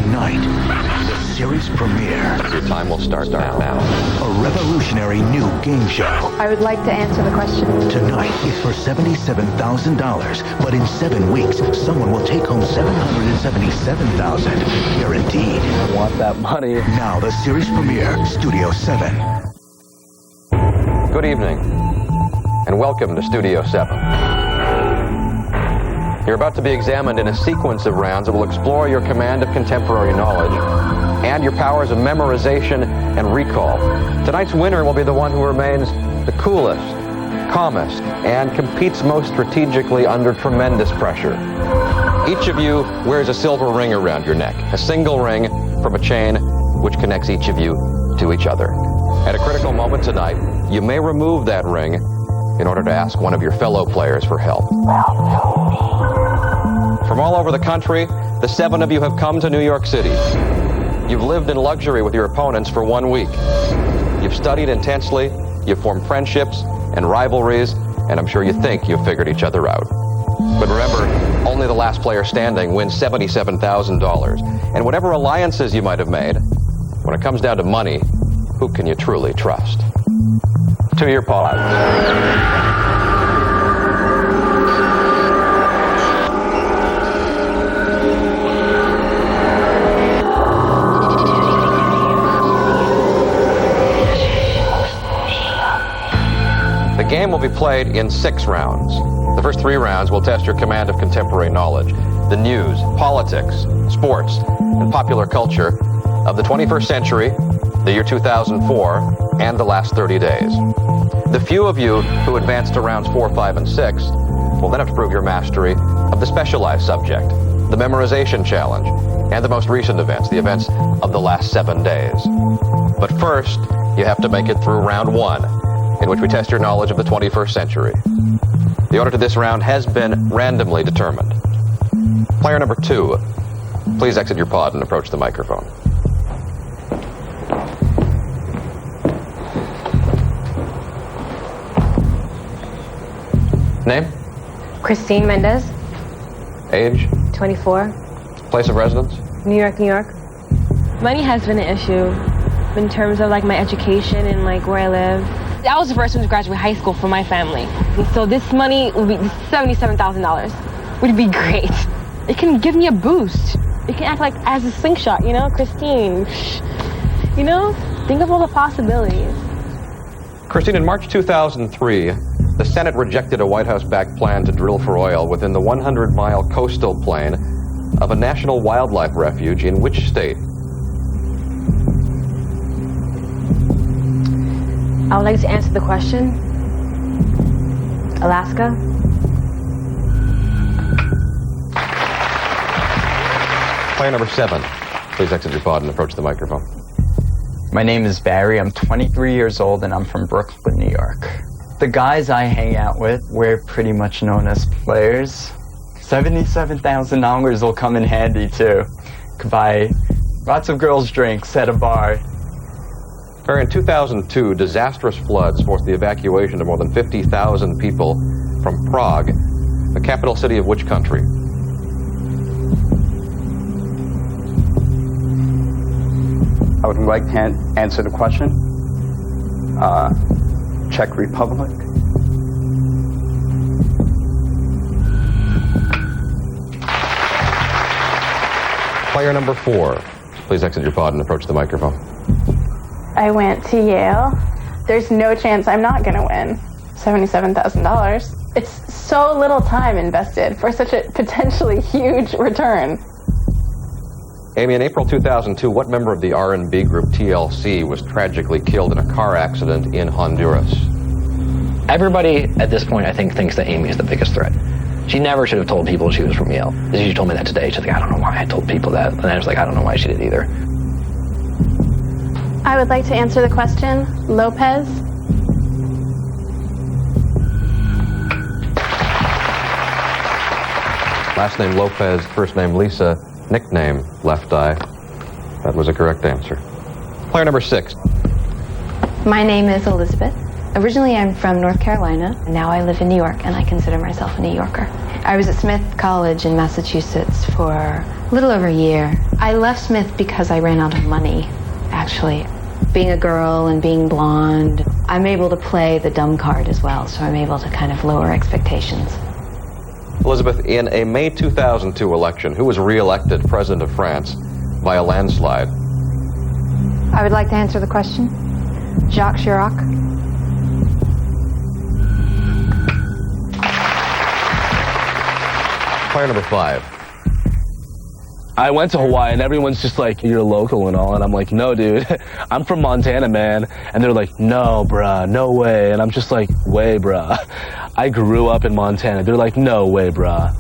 Tonight, the series premiere. Your time will start now. A revolutionary new game show. I would like to answer the question. Tonight is for $77,000, but in 7 weeks, someone will take home $777,000, guaranteed. I want that money. Now the series premiere, Studio 7. Good evening, and welcome to Studio 7. You're about to be examined in a sequence of rounds that will explore your command of contemporary knowledge and your powers of memorization and recall. Tonight's winner will be the one who remains the coolest, calmest, and competes most strategically under tremendous pressure. Each of you wears a silver ring around your neck, a single ring from a chain which connects each of you to each other. At a critical moment tonight, you may remove that ring in order to ask one of your fellow players for help. From all over the country, the 7 of you have come to New York City. You've lived in luxury with your opponents for 1 week. You've studied intensely, you've formed friendships and rivalries, and I'm sure you think you've figured each other out. But remember, only the last player standing wins $77,000. And whatever alliances you might have made, when it comes down to money, who can you truly trust? To your pause. The game will be played in 6 rounds. The first 3 rounds will test your command of contemporary knowledge, the news, politics, sports, and popular culture of the 21st century, the year 2004, and the last 30 days. The few of you who advance to rounds 4, 5, and 6 will then have to prove your mastery of the specialized subject, the memorization challenge, and the most recent events, the events of the last 7 days. But first, you have to make it through round 1, in which we test your knowledge of the 21st century. The order to this round has been randomly determined. Player number 2, please exit your pod and approach the microphone. Name? Christine Mendez, Age? 24, Place of residence? New York, New York. Money has been an issue in terms of like my education and like where I live. I was the first one to graduate high school for my family. And so this money would be $77,000 would be great. It can give me a boost. It can act like as a slingshot, you know, Christine. You know, think of all the possibilities. Christine, in March 2003, the Senate rejected a White House-backed plan to drill for oil within the 100-mile coastal plain of a national wildlife refuge in which state? I would like to answer the question. Alaska. Player number 7, please exit your pod and approach the microphone. My name is Barry. I'm 23 years old and I'm from Brooklyn, New York. The guys I hang out with, we're pretty much known as players. $77,000 will come in handy too. Could buy lots of girls' drinks at a bar. Barry, in 2002, disastrous floods forced the evacuation of more than 50,000 people from Prague, the capital city of which country? I would like to answer the question. Czech Republic. Player number 4, please exit your pod and approach the microphone. I went to Yale. There's no chance I'm not going to win $77,000. It's so little time invested for such a potentially huge return. Amy, in April 2002, what member of the R&B group TLC was tragically killed in a car accident in Honduras? Everybody at this point, I think, thinks that Amy is the biggest threat. She never should have told people she was from Yale. She told me that today. She's like, I don't know why I told people that. And I was like, I don't know why she did either. I would like to answer the question. Lopez. Last name Lopez, first name Lisa, nickname Left Eye. That was a correct answer. Player number 6. My name is Elizabeth. Originally, I'm from North Carolina. Now I live in New York, and I consider myself a New Yorker. I was at Smith College in Massachusetts for a little over a year. I left Smith because I ran out of money, actually. Being a girl and being blonde, I'm able to play the dumb card as well, so I'm able to kind of lower expectations. Elizabeth, in a May 2002 election, who was re-elected president of France by a landslide? I would like to answer the question. Jacques Chirac. Player number 5. I went to Hawaii and everyone's just like, you're local and all. And I'm like, no, dude, I'm from Montana, man. And they're like, no, bruh, no way. And I'm just like, way, bruh. I grew up in Montana. They're like, no way, bruh.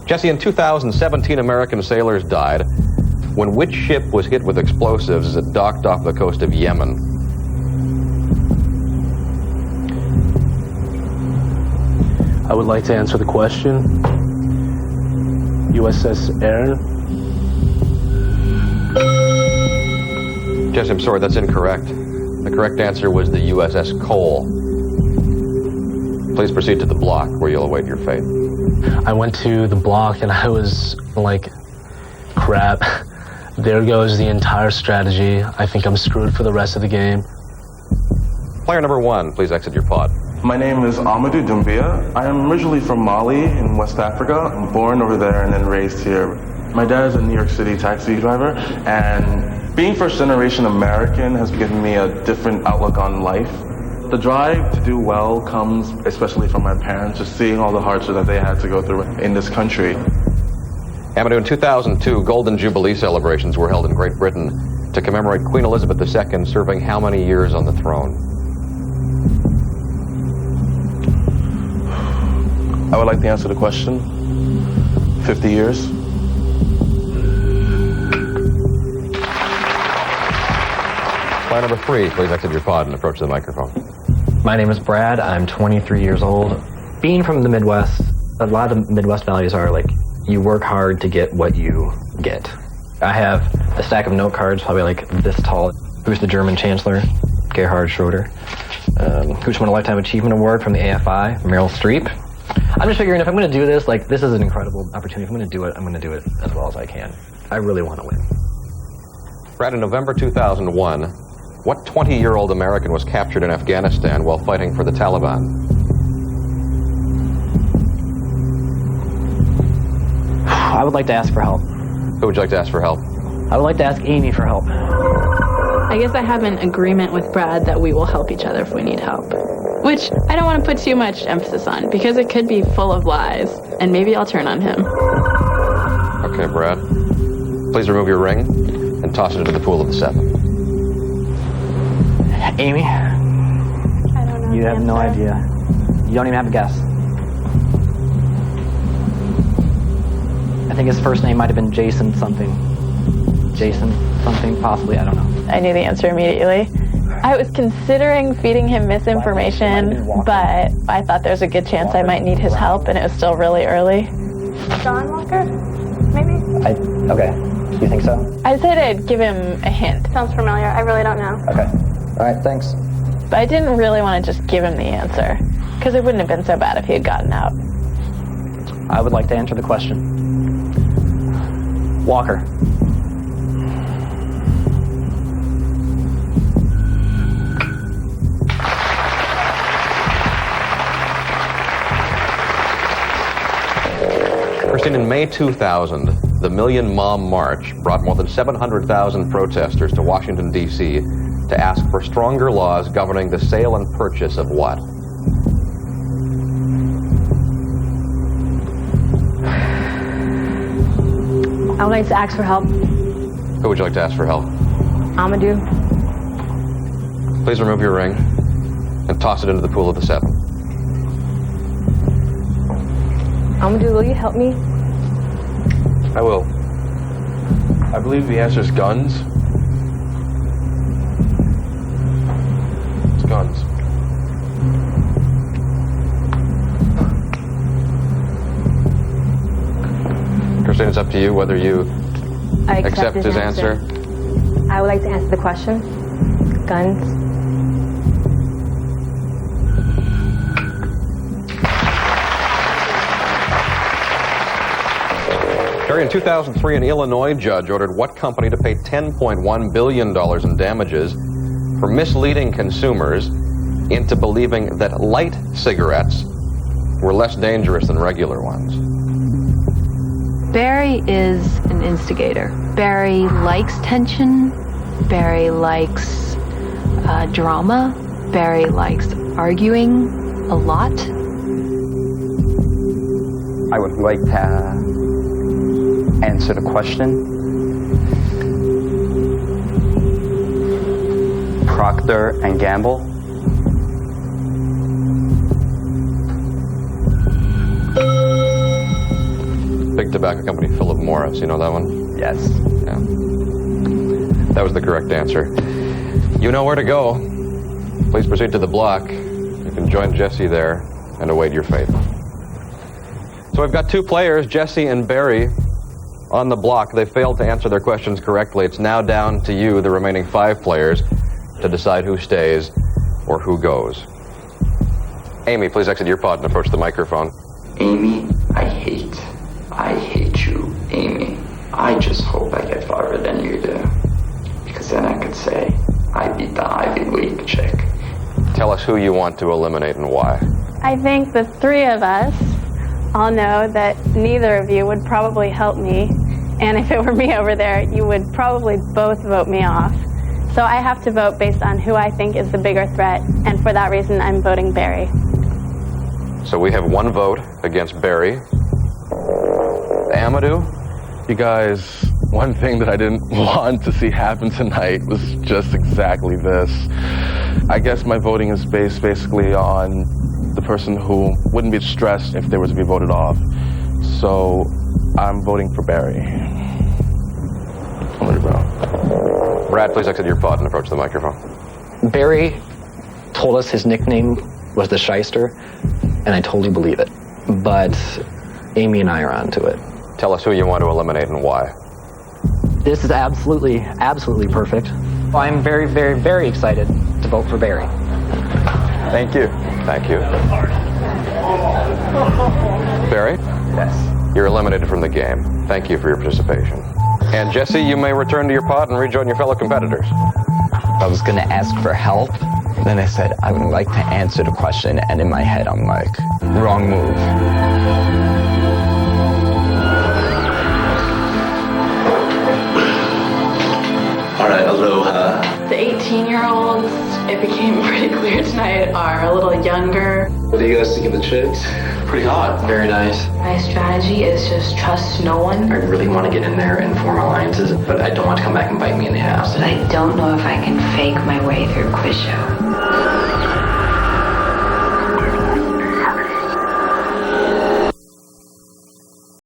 Jesse, in 2017, American sailors died when which ship was hit with explosives as it docked off the coast of Yemen? I would like to answer the question. USS Aaron. Jesse, I'm sorry, that's incorrect. The correct answer was the USS Cole. Please proceed to the block where you'll await your fate. I went to the block and I was like, crap. There goes the entire strategy. I think I'm screwed for the rest of the game. Player number 1, please exit your pod. My name is Amadou Doumbia. I am originally from Mali in West Africa. I'm born over there and then raised here. My dad is a New York City taxi driver, and being first-generation American has given me a different outlook on life. The drive to do well comes especially from my parents, just seeing all the hardships that they had to go through in this country. Amadou, in 2002, Golden Jubilee celebrations were held in Great Britain to commemorate Queen Elizabeth II serving how many years on the throne? I would like to answer the question. 50 years. Player number 3, please exit your pod and approach the microphone. My name is Brad. I'm 23 years old. Being from the Midwest, a lot of Midwest values are like, you work hard to get what you get. I have a stack of note cards, probably like this tall. Who's the German Chancellor? Gerhard Schroeder. Who's won a Lifetime Achievement Award from the AFI? Meryl Streep. I'm just figuring if I'm going to do this, like, this is an incredible opportunity. If I'm going to do it, I'm going to do it as well as I can. I really want to win. Brad, in November 2001, what 20-year-old American was captured in Afghanistan while fighting for the Taliban? I would like to ask for help. Who would you like to ask for help? I would like to ask Amy for help. I guess I have an agreement with Brad that we will help each other if we need help. Which I don't want to put too much emphasis on, because it could be full of lies, and maybe I'll turn on him. Okay, Brad. Please remove your ring and toss it into the pool of the 7. Amy? I don't know. You have no idea. You don't even have a guess. I think his first name might have been Jason something. Jason something, possibly, I don't know. I knew the answer immediately. I was considering feeding him misinformation, but I thought there's a good chance I might need his help, and it was still really early. John Walker? Maybe? Okay. You think so? I said I'd give him a hint. Sounds familiar. I really don't know. Okay. All right, thanks. But I didn't really want to just give him the answer, because it wouldn't have been so bad if he had gotten out. I would like to answer the question. Walker. Christine, in May 2000, the Million Mom March brought more than 700,000 protesters to Washington, D.C. to ask for stronger laws governing the sale and purchase of what? I would like to ask for help. Who would you like to ask for help? Amadou. Please remove your ring and toss it into the pool of the 7. Amadou, will you help me? I will. I believe the answer is guns. It's guns. Christine, it's up to you whether you I accept his answer. I would like to answer the question. Guns. Terry, in 2003, an Illinois judge ordered what company to pay $10.1 billion in damages for misleading consumers into believing that light cigarettes were less dangerous than regular ones? Barry is an instigator. Barry likes tension. Barry likes drama. Barry likes arguing a lot. I would like to answer the question. Procter & Gamble. Big tobacco company, Philip Morris. You know that one? Yes. Yeah. That was the correct answer. You know where to go. Please proceed to the block. You can join Jesse there and await your fate. So we've got two players, Jesse and Barry, on the block. They failed to answer their questions correctly. It's now down to you, the remaining 5 players, to decide who stays or who goes. Amy, please exit your pod and approach the microphone. Amy, I hate you, Amy. I just hope I get farther than you do. Because then I could say, I beat the Ivy League chick. Tell us who you want to eliminate and why. I think the 3 of us all know that neither of you would probably help me. And if it were me over there, you would probably both vote me off. So I have to vote based on who I think is the bigger threat. And for that reason, I'm voting Barry. So we have 1 vote against Barry. Amadou? You guys, one thing that I didn't want to see happen tonight was just exactly this. I guess my voting is based basically on the person who wouldn't be stressed if they were to be voted off. So I'm voting for Barry. I'll let it go. Brad, please exit your pod and approach the microphone. Barry told us his nickname was the Shyster, and I totally believe it. But Amy and I are onto it. Tell us who you want to eliminate and why. This is absolutely perfect. I'm very, very, very excited to vote for Barry. Thank you. Thank you. Barry? Yes. You're eliminated from the game. Thank you for your participation. And Jesse, you may return to your pod and rejoin your fellow competitors. I was going to ask for help. Then I said, I would like to answer the question. And in my head, I'm like, wrong move. All right, aloha. The 18-year-olds, it became pretty clear tonight, are a little younger. What do you guys think of the chicks? Pretty hot. Very nice. My strategy is just trust no one. I really want to get in there and form alliances, but I don't want to come back and bite me in the ass. But I don't know if I can fake my way through quiz show.